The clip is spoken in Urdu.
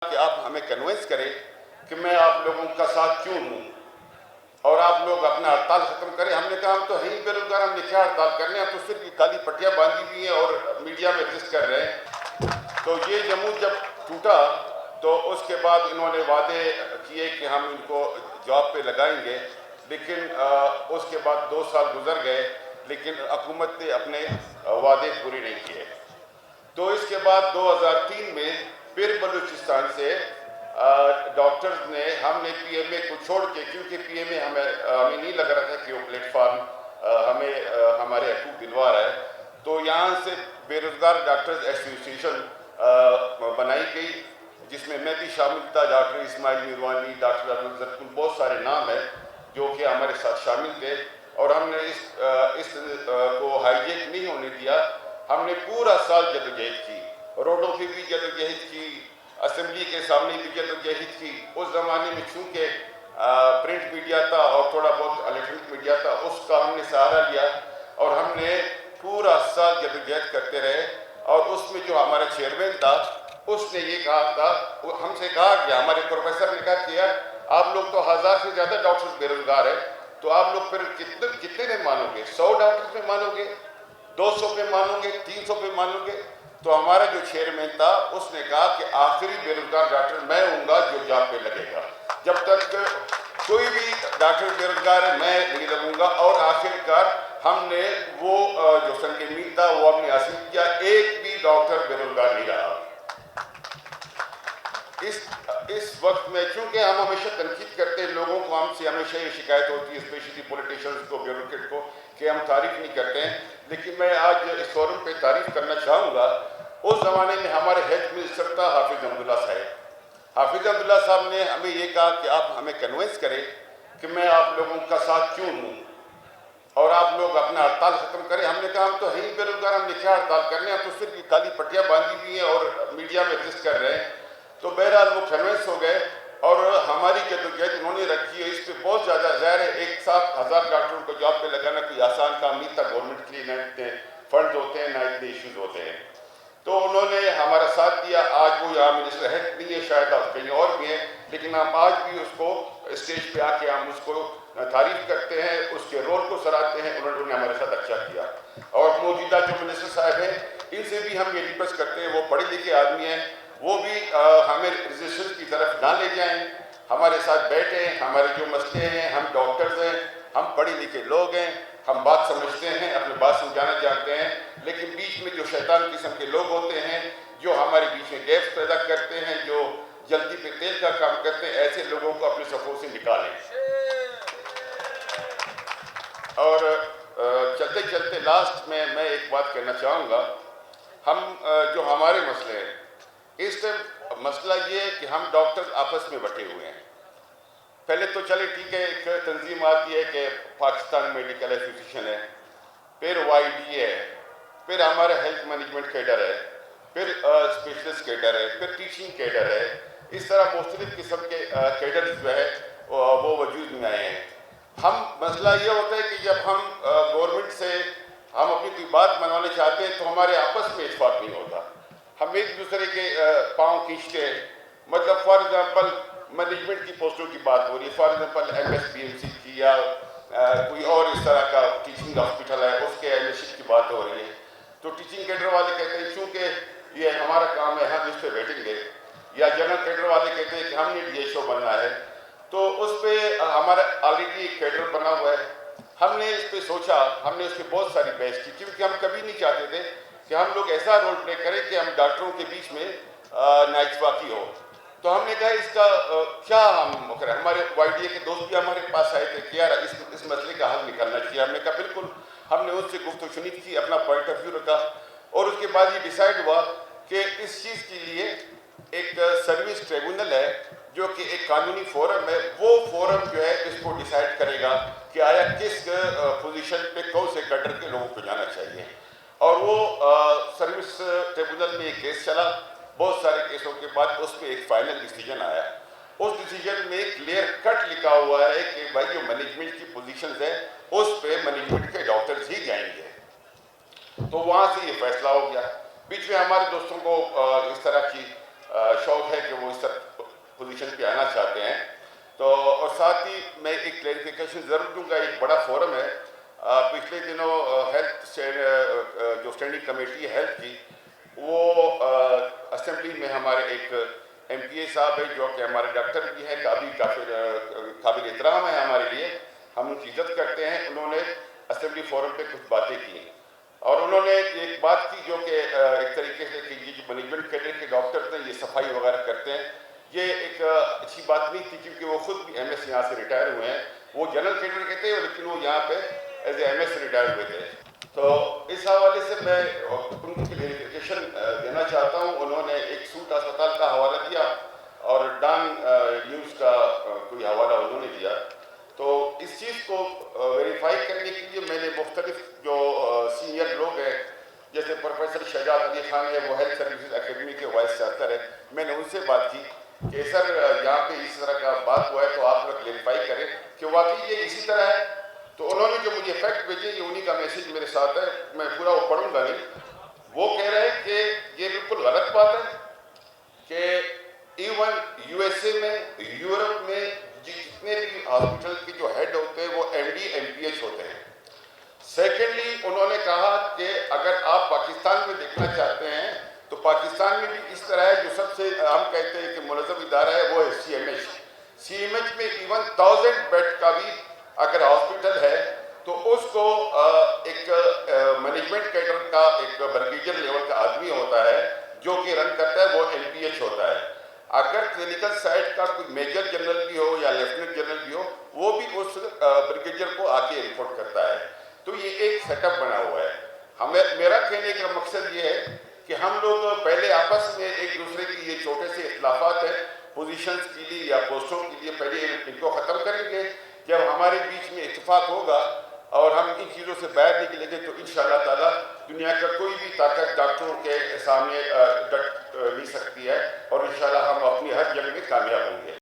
کہ آپ ہمیں کنوینس کریں کہ میں آپ لوگوں کا ساتھ کیوں ہوں اور آپ لوگ اپنا ہڑتال ختم کریں. ہم نے کہا ہم تو ہیں ہی بے روزگار, ہم نے کیا ہڑتال کرنے ہیں, ہم تو صرف یہ کالی پٹیاں باندھی ہوئی ہیں اور میڈیا میں ایگزسٹ کر رہے ہیں. تو یہ جمود جب ٹوٹا تو اس کے بعد انہوں نے وعدے کیے کہ ہم ان کو جاب پہ لگائیں گے, لیکن اس کے بعد 2 سال گزر گئے لیکن حکومت نے اپنے وعدے پورے نہیں کیے. تو اس کے بعد 2003 میں پھر بلوچستان سے ڈاکٹرز نے, ہم نے پی ایم اے کو چھوڑ کے, کیونکہ پی ایم اے ہمیں نہیں لگ رہا تھا کہ وہ پلیٹ فارم ہمیں ہمارے حقوق دلوا رہا ہے, تو یہاں سے بے روزگار ڈاکٹرز ایسوسیشن بنائی گئی جس میں بھی شامل تھا. ڈاکٹر اسماعیل میروانی, ڈاکٹر ارنب زرکل, بہت سارے نام ہیں جو کہ ہمارے ساتھ شامل تھے, اور ہم نے اس کو ہائی جیک نہیں ہونے دیا. ہم نے پورا سال جدوجہد کی, روڈوں پہ بھی جدوجہد کی, اسمبلی کے سامنے بھی جدوجہد کی. اس زمانے میں چونکہ پرنٹ میڈیا تھا اور تھوڑا بہت الیکٹرانک میڈیا تھا, اس کا ہم نے سہارا لیا اور ہم نے پورا سال جدوجہد کرتے رہے. اور اس میں جو ہمارا چیئرمین تھا اس نے یہ کہا تھا, ہم سے کہا کہ ہمارے پروفیسر نے کہا کہ یار آپ لوگ تو 1000 سے زیادہ ڈاکٹرز بے روزگار ہیں, تو آپ لوگ پھر کتنے میں مانو گے؟ 100 ڈاکٹرز میں مانو گے, 200 پہ مانو گے, 300 پہ مانو گے؟ تو ہمارا جو چیئرمین تھا اس نے کہا کہ آخری بے روزگار ڈاکٹر میں ہوں گا جو جاب پہ لگے گا. جب تک کوئی بھی ڈاکٹر بے روزگار ہے میں نہیں لگوں گا. اور آخر کار ہم نے وہ جو سنگ میل تھا وہ ہم نے حاصل کیا, ایک بھی ڈاکٹر بے روزگار نہیں رہا. اس وقت میں چونکہ ہم ہمیشہ تنقید کرتے ہیں لوگوں کو, ہم سے ہمیشہ یہ شکایت ہوتی ہے اسپیشلی پولیٹیشینز کو, بیوروکریٹ کو, کہ ہم تعریف نہیں کرتے ہیں. لیکن میں آج اس فورم پہ تعریف کرنا چاہوں گا. اس زمانے میں ہمارے ہیلتھ منسٹر تھا حافظ عبداللہ صاحب. حافظ عبداللہ صاحب نے ہمیں یہ کہا کہ آپ ہمیں کنوینس کریں کہ میں آپ لوگوں کا ساتھ کیوں ہوں اور آپ لوگ اپنا ہڑتال ختم کریں. ہم نے کہا ہم تو ہیں ہی بے روزگار, ہم نے کیا ہڑتال کرنے ہیں, ہم تو صرف یہ کالی پٹیاں باندھی ہوئی ہیں اور میڈیا میں ایگزسٹ کر رہے ہیں. تو بہرحال وہ کنوینس ہو گئے اور ہماری جدوجہد انہوں نے رکھی ہے. اس پہ بہت زیادہ ظاہر ہے, ایک ساتھ 1000 ڈاکٹروں کو جاب پہ لگانا کوئی آسان کام نہیں تھا. گورنمنٹ کے لیے نہ اتنے فنڈز ہوتے ہیں, نہ اتنے ایشوز ہوتے ہیں. تو انہوں نے ہمارا ساتھ دیا. آج وہ یہاں منسٹر ہیلتھ نہیں ہے, شاید آپ کہیں اور بھی ہیں, لیکن ہم آج بھی اس کو اسٹیج پہ آ کے ہم اس کو تعریف کرتے ہیں, اس کے رول کو سراہتے ہیں. انہوں نے ہمارے ساتھ اچھا کیا. اور موجودہ جو منسٹر صاحب ہیں ان سے بھی ہم یہ ریکویسٹ کرتے ہیں, وہ پڑھے لکھے آدمی ہیں, وہ بھی ہمیں ریزیشن کی طرف نہ لے جائیں, ہمارے ساتھ بیٹھیں. ہمارے جو مسئلے ہیں, ہم ڈاکٹرز ہیں, ہم پڑھے لکھے لوگ ہیں, ہم بات سمجھتے ہیں, اپنی بات سمجھانا جانتے ہیں, لیکن بیچ میں جو شیطان قسم کے لوگ ہوتے ہیں جو ہمارے بیچ میں گیپس پیدا کرتے ہیں, جو جلدی پہ تیل کا کام کرتے ہیں, ایسے لوگوں کو اپنے صفوں سے نکالیں. اور چلتے چلتے لاسٹ میں ایک بات کہنا چاہوں گا. ہم جو ہمارے مسئلے ہیں اس ٹائم, مسئلہ یہ ہے کہ ہم ڈاکٹر آپس میں بٹے ہوئے ہیں. پہلے تو چلے ٹھیک ہے, ایک تنظیم آتی ہے کہ پاکستان میڈیکل ایسوسیشن ہے, پھر وائی ڈی ہے, پھر ہمارا ہیلتھ مینجمنٹ کیڈر ہے, پھر اسپیشلسٹ کیڈر ہے, پھر ٹیچنگ کیڈر ہے. اس طرح مختلف قسم کے کیڈرز جو ہے وہ وجود میں آئے ہیں. ہم مسئلہ یہ ہوتا ہے کہ جب ہم گورنمنٹ سے ہم اپنی کوئی بات منوانا چاہتے ہیں تو ہمارے آپس میں اتفاق نہیں ہوتا. ہم ایک دوسرے کے پاؤں کھینچتے ہیں. مطلب فار ایگزامپل مینجمنٹ کی پوسٹوں کی بات ہو رہی ہے, for example M S B M C کی یا کوئی اور اس طرح کا ٹیچنگ ہاسپٹل ہے, اس کے ایم ایس سی کی بات ہو رہی ہے. تو ٹیچنگ کیڈر والے کہتے ہیں چونکہ یہ ہمارا کام ہے ہم اس پہ بیٹھیں گے, یا جنرل کیڈر والے کہتے ہیں کہ ہم نے ڈی ایچ او بننا ہے. تو اس پہ ہمارا آلریڈی ایک کیڈر بنا ہوا ہے. ہم نے اس پہ سوچا, ہم نے اس پہ بہت ساری بحث کی, کیونکہ ہم کبھی نہیں چاہتے تھے کہ ہم لوگ ایسا رول پلے کریں کہ ہم ڈاکٹروں کے بیچ میں نااتفاقی ہو. تو ہم نے کہا اس کا کیا ہم کریں. ہمارے وائی ڈی اے کے دوست بھی ہمارے پاس آئے تھے کہ یار اس مسئلے کا حل نکالنا چاہیے. ہم نے کہا بالکل. ہم نے اس سے گفت و شنید کی, اپنا پوائنٹ آف ویو رکھا, اور اس کے بعد یہ ڈیسائیڈ ہوا کہ اس چیز کے لیے ایک سروس ٹریبونل ہے جو کہ ایک قانونی فورم ہے. وہ فورم جو ہے اس کو ڈیسائیڈ کرے گا کہ آیا کس پوزیشن پہ کون سے کیڈر کے لوگوں کو جانا چاہیے. اور وہ سروس ٹریبونل میں ایک کیس چلا. بہت سارے کیسوں کے بعد اس میں ایک فائنل ڈیسیجن آیا. اس ڈیسیجن میں کلیئر کٹ لکھا ہوا ہے کہ بھائی جو مینجمنٹ کی پوزیشنز ہیں اس پہ مینجمنٹ کے ڈاکٹرز ہی جائیں گے. تو وہاں سے یہ فیصلہ ہو گیا. بیچ میں ہمارے دوستوں کو اس طرح کی شوق ہے کہ وہ اس طرح پوزیشن پہ آنا چاہتے ہیں. تو اور ساتھ ہی میں ایک کلیریفیکیشن ضرور دوں گا. ایک بڑا فورم ہے. پچھلے دنوں ہیلتھ جو اسٹینڈنگ کمیٹی ہے ہیلتھ کی, وہ اسمبلی میں ہمارے ایک ایم پی اے صاحب ہے جو کہ ہمارے ڈاکٹر بھی ہیں, کافی قابل احترام ہے ہمارے لیے, ہم ان کی عزت کرتے ہیں. انہوں نے اسمبلی فورم پہ کچھ باتیں کی اور انہوں نے ایک بات کی جو کہ ایک طریقے سے کہ یہ جو مینجمنٹ کیڈر کے ڈاکٹر ہیں یہ صفائی وغیرہ کرتے ہیں, یہ ایک اچھی بات نہیں تھی کیونکہ وہ خود بھی ایم ایس یہاں سے ریٹائر ہوئے ہیں. وہ جنرل کیڈر کے تھے لیکن وہ یہاں پہ as A M S retire ہوئے تھے. تو اس حوالے سے میں ان کی کلیریفیکیشن دینا چاہتا ہوں. انہوں نے ایک سوٹ اسپتال کا حوالہ دیا اور ڈان نیوز کا کوئی حوالہ انہوں نے دیا. تو اس چیز کو ویریفائی کرنے کے لیے میں نے مختلف جو سینئر لوگ ہیں جیسے پروفیسر شہزاد علی خان ہے, وہ ہیلتھ سروسز اکیڈمی کے وائس چانسلر ہیں, میں نے ان سے بات کی کہ سر یہاں پہ اس طرح کا بات ہوا ہے تو آپ لوگ کلیریفائی کریں کہ واقعی یہ اسی طرح ہے. تو انہوں نے جو مجھے فیکٹ بھیجے, یہ انہی کا میسیج میرے ساتھ ہے, میں پورا وہ پڑھوں گا نہیں. وہ کہہ رہے ہیں کہ یہ بالکل غلط بات ہے کہ ایون یو ایس اے میں, یورپ میں جتنے بھی ہاسپٹل کے جو ہیڈ ہوتے ہیں وہ M D M P H ہوتے ہیں. سیکنڈلی انہوں نے کہا کہ اگر آپ پاکستان میں دیکھنا چاہتے ہیں تو پاکستان میں بھی اس طرح ہے. جو سب سے ہم کہتے ہیں کہ منظم ادارہ ہے وہ ہے C M H. C M H میں ایون 1000 بیڈ کا بھی اگر ہاسپٹل ہے تو اس کو ایک مینجمنٹ کیڈر کا ایک بریگیڈیئر لیول کا آدمی ہوتا ہے جو کہ رن کرتا ہے, وہ ایم پی ایچ ہوتا ہے. اگر کلینکل سائٹ کا کوئی میجر جنرل بھی ہو یا لیفٹیننٹ جنرل بھی ہو, وہ بھی اس بریگیڈیئر کو آ کے رپورٹ کرتا ہے. تو یہ ایک سیٹ اپ بنا ہوا ہے. میرا کہنے کا مقصد یہ ہے کہ ہم لوگ پہلے آپس میں ایک دوسرے کی یہ چھوٹے سے اختلافات ہیں پوزیشنز کے لیے یا پوسٹوں کے لیے, پہلے ان کو ختم کریں گے. جب ہمارے بیچ میں اتفاق ہوگا اور ہم ان چیزوں سے باہر نکلیں گے تو انشاءاللہ تعالیٰ دنیا کا کوئی بھی طاقت ڈاکٹروں کے سامنے ڈٹ نہیں سکتی ہے, اور انشاءاللہ ہم اپنی ہر جنگ میں کامیاب ہوں گے.